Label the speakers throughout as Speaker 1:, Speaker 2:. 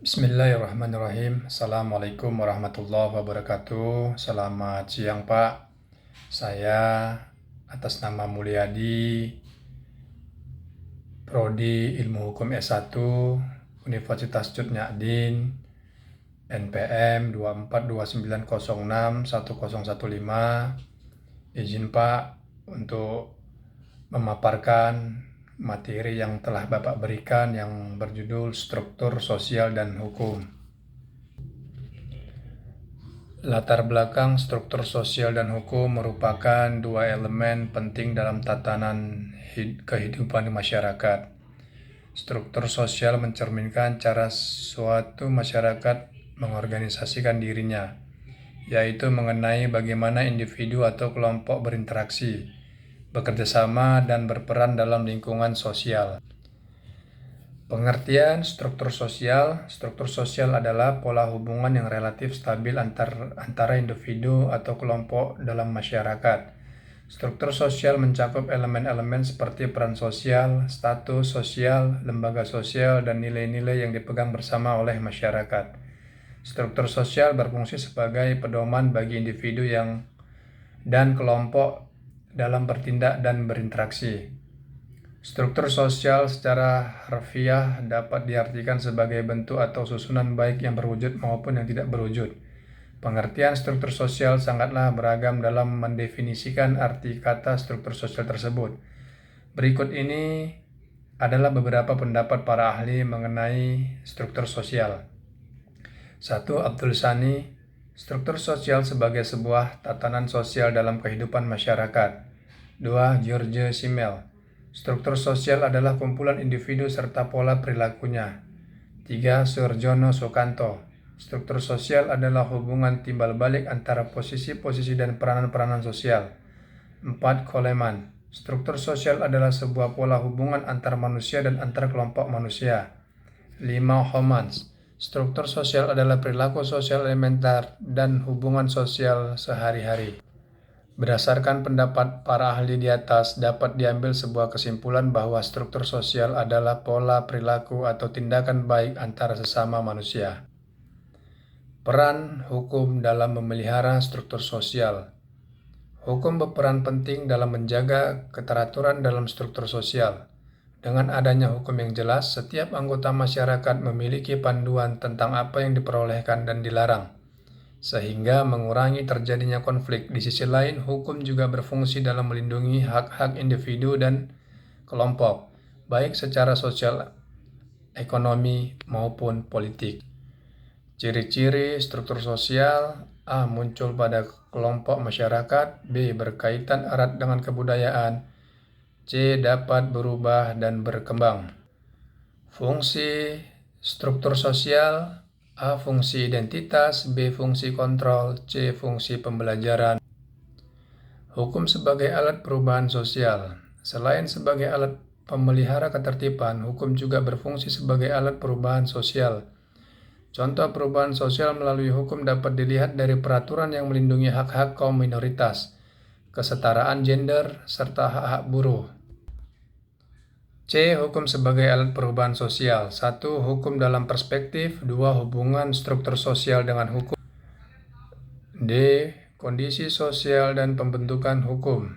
Speaker 1: Bismillahirrahmanirrahim. Assalamualaikum warahmatullahi wabarakatuh. Selamat siang Pak. Saya atas nama Mulyadi, Prodi Ilmu Hukum S1, Universitas Cut Nyadin, NPM 242906115. Izin Pak untuk memaparkan materi yang telah Bapak berikan yang berjudul Struktur Sosial dan Hukum. Latar belakang struktur sosial dan hukum merupakan dua elemen penting dalam tatanan kehidupan masyarakat. Struktur sosial mencerminkan cara suatu masyarakat mengorganisasikan dirinya, yaitu mengenai bagaimana individu atau kelompok berinteraksi, bekerja sama, dan berperan dalam lingkungan sosial. Pengertian struktur sosial adalah pola hubungan yang relatif stabil antara individu atau kelompok dalam masyarakat. Struktur sosial mencakup elemen-elemen seperti peran sosial, status sosial, lembaga sosial, dan nilai-nilai yang dipegang bersama oleh masyarakat. Struktur sosial berfungsi sebagai pedoman bagi individu dan kelompok dalam bertindak dan berinteraksi. Struktur sosial secara harfiah dapat diartikan sebagai bentuk atau susunan baik yang berwujud maupun yang tidak berwujud. Pengertian struktur sosial sangatlah beragam dalam mendefinisikan arti kata struktur sosial tersebut. Berikut ini adalah beberapa pendapat para ahli mengenai struktur sosial. 1. Abdul Sani, struktur sosial sebagai sebuah tatanan sosial dalam kehidupan masyarakat. 2. George Simmel, struktur sosial adalah kumpulan individu serta pola perilakunya. 3. Surjono Sukanto, struktur sosial adalah hubungan timbal balik antara posisi-posisi dan peranan-peranan sosial. 4. Coleman, struktur sosial adalah sebuah pola hubungan antar manusia dan antar kelompok manusia. 5. Homans, struktur sosial adalah perilaku sosial elementar dan hubungan sosial sehari-hari. Berdasarkan pendapat para ahli di atas, dapat diambil sebuah kesimpulan bahwa struktur sosial adalah pola perilaku atau tindakan baik antara sesama manusia. Peran hukum dalam memelihara struktur sosial. Hukum berperan penting dalam menjaga keteraturan dalam struktur sosial. Dengan adanya hukum yang jelas, setiap anggota masyarakat memiliki panduan tentang apa yang diperolehkan dan dilarang, sehingga mengurangi terjadinya konflik. Di sisi lain, hukum juga berfungsi dalam melindungi hak-hak individu dan kelompok, baik secara sosial, ekonomi, maupun politik. Ciri-ciri struktur sosial: A. Muncul pada kelompok masyarakat. B. Berkaitan erat dengan kebudayaan. C. Dapat berubah dan berkembang. Fungsi struktur sosial: A. Fungsi identitas. B. Fungsi kontrol. C. Fungsi pembelajaran. Hukum sebagai alat perubahan sosial. Selain sebagai alat pemelihara ketertiban, hukum juga berfungsi sebagai alat perubahan sosial. Contoh perubahan sosial melalui hukum dapat dilihat dari peraturan yang melindungi hak-hak kaum minoritas, kesetaraan gender, serta hak-hak buruh. C. Hukum sebagai alat perubahan sosial. 1. Hukum dalam perspektif. 2. Hubungan struktur sosial dengan hukum. D. Kondisi sosial dan pembentukan hukum.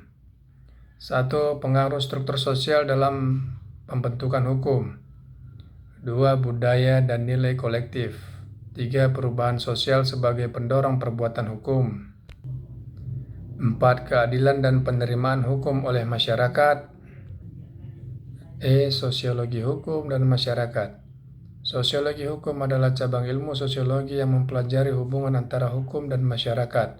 Speaker 1: 1. Pengaruh struktur sosial dalam pembentukan hukum. 2. Budaya dan nilai kolektif. 3. Perubahan sosial sebagai pendorong perbuatan hukum. 4. Keadilan dan penerimaan hukum oleh masyarakat. E. Sosiologi hukum dan masyarakat. Sosiologi hukum adalah cabang ilmu sosiologi yang mempelajari hubungan antara hukum dan masyarakat.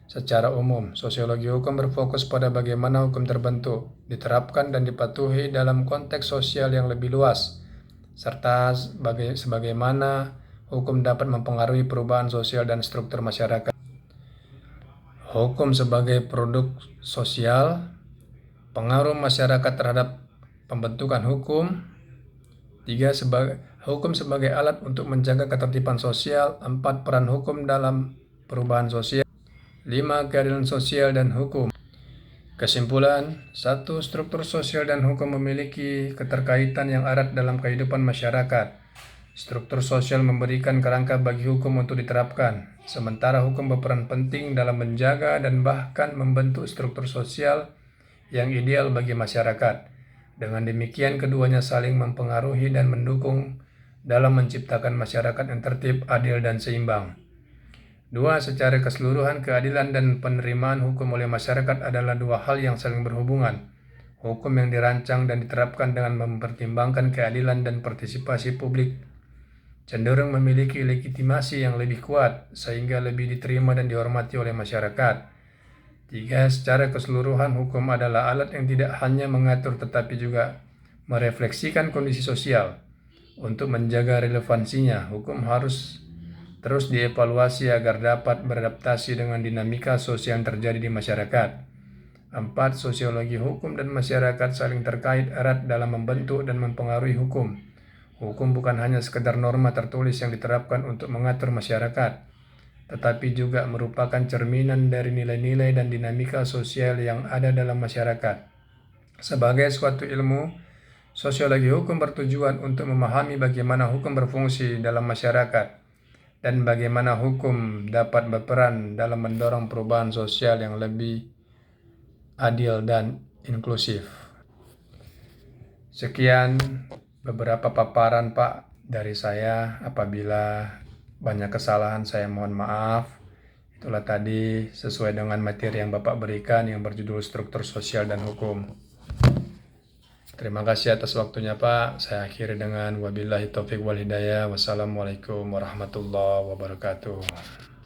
Speaker 1: Secara umum, sosiologi hukum berfokus pada bagaimana hukum terbentuk, diterapkan, dan dipatuhi dalam konteks sosial yang lebih luas, serta sebagaimana hukum dapat mempengaruhi perubahan sosial dan struktur masyarakat. Hukum sebagai produk sosial. Pengaruh masyarakat terhadap pembentukan hukum. 3. Hukum sebagai alat untuk menjaga ketertiban sosial. 4. Peran hukum dalam perubahan sosial. 5. Keadilan sosial dan hukum. Kesimpulan: 1. Struktur sosial dan hukum memiliki keterkaitan yang erat dalam kehidupan masyarakat. Struktur sosial memberikan kerangka bagi hukum untuk diterapkan, sementara hukum berperan penting dalam menjaga dan bahkan membentuk struktur sosial yang ideal bagi masyarakat. Dengan demikian, keduanya saling mempengaruhi dan mendukung dalam menciptakan masyarakat yang tertib, adil, dan seimbang. Dua, secara keseluruhan, keadilan dan penerimaan hukum oleh masyarakat adalah dua hal yang saling berhubungan. Hukum yang dirancang dan diterapkan dengan mempertimbangkan keadilan dan partisipasi publik cenderung memiliki legitimasi yang lebih kuat, sehingga lebih diterima dan dihormati oleh masyarakat. Tiga, secara keseluruhan, hukum adalah alat yang tidak hanya mengatur tetapi juga merefleksikan kondisi sosial. Untuk menjaga relevansinya, hukum harus terus dievaluasi agar dapat beradaptasi dengan dinamika sosial yang terjadi di masyarakat. Empat, sosiologi hukum dan masyarakat saling terkait erat dalam membentuk dan mempengaruhi hukum. Hukum bukan hanya sekedar norma tertulis yang diterapkan untuk mengatur masyarakat, tetapi juga merupakan cerminan dari nilai-nilai dan dinamika sosial yang ada dalam masyarakat. Sebagai suatu ilmu, sosiologi hukum bertujuan untuk memahami bagaimana hukum berfungsi dalam masyarakat dan bagaimana hukum dapat berperan dalam mendorong perubahan sosial yang lebih adil dan inklusif. Sekian beberapa paparan Pak dari saya. Apabila banyak kesalahan saya mohon maaf. Itulah tadi sesuai dengan materi yang Bapak berikan yang berjudul struktur sosial dan hukum. Terima kasih atas waktunya Pak. Saya akhiri dengan wabillahi taufiq wal hidayah. Wassalamualaikum warahmatullahi wabarakatuh.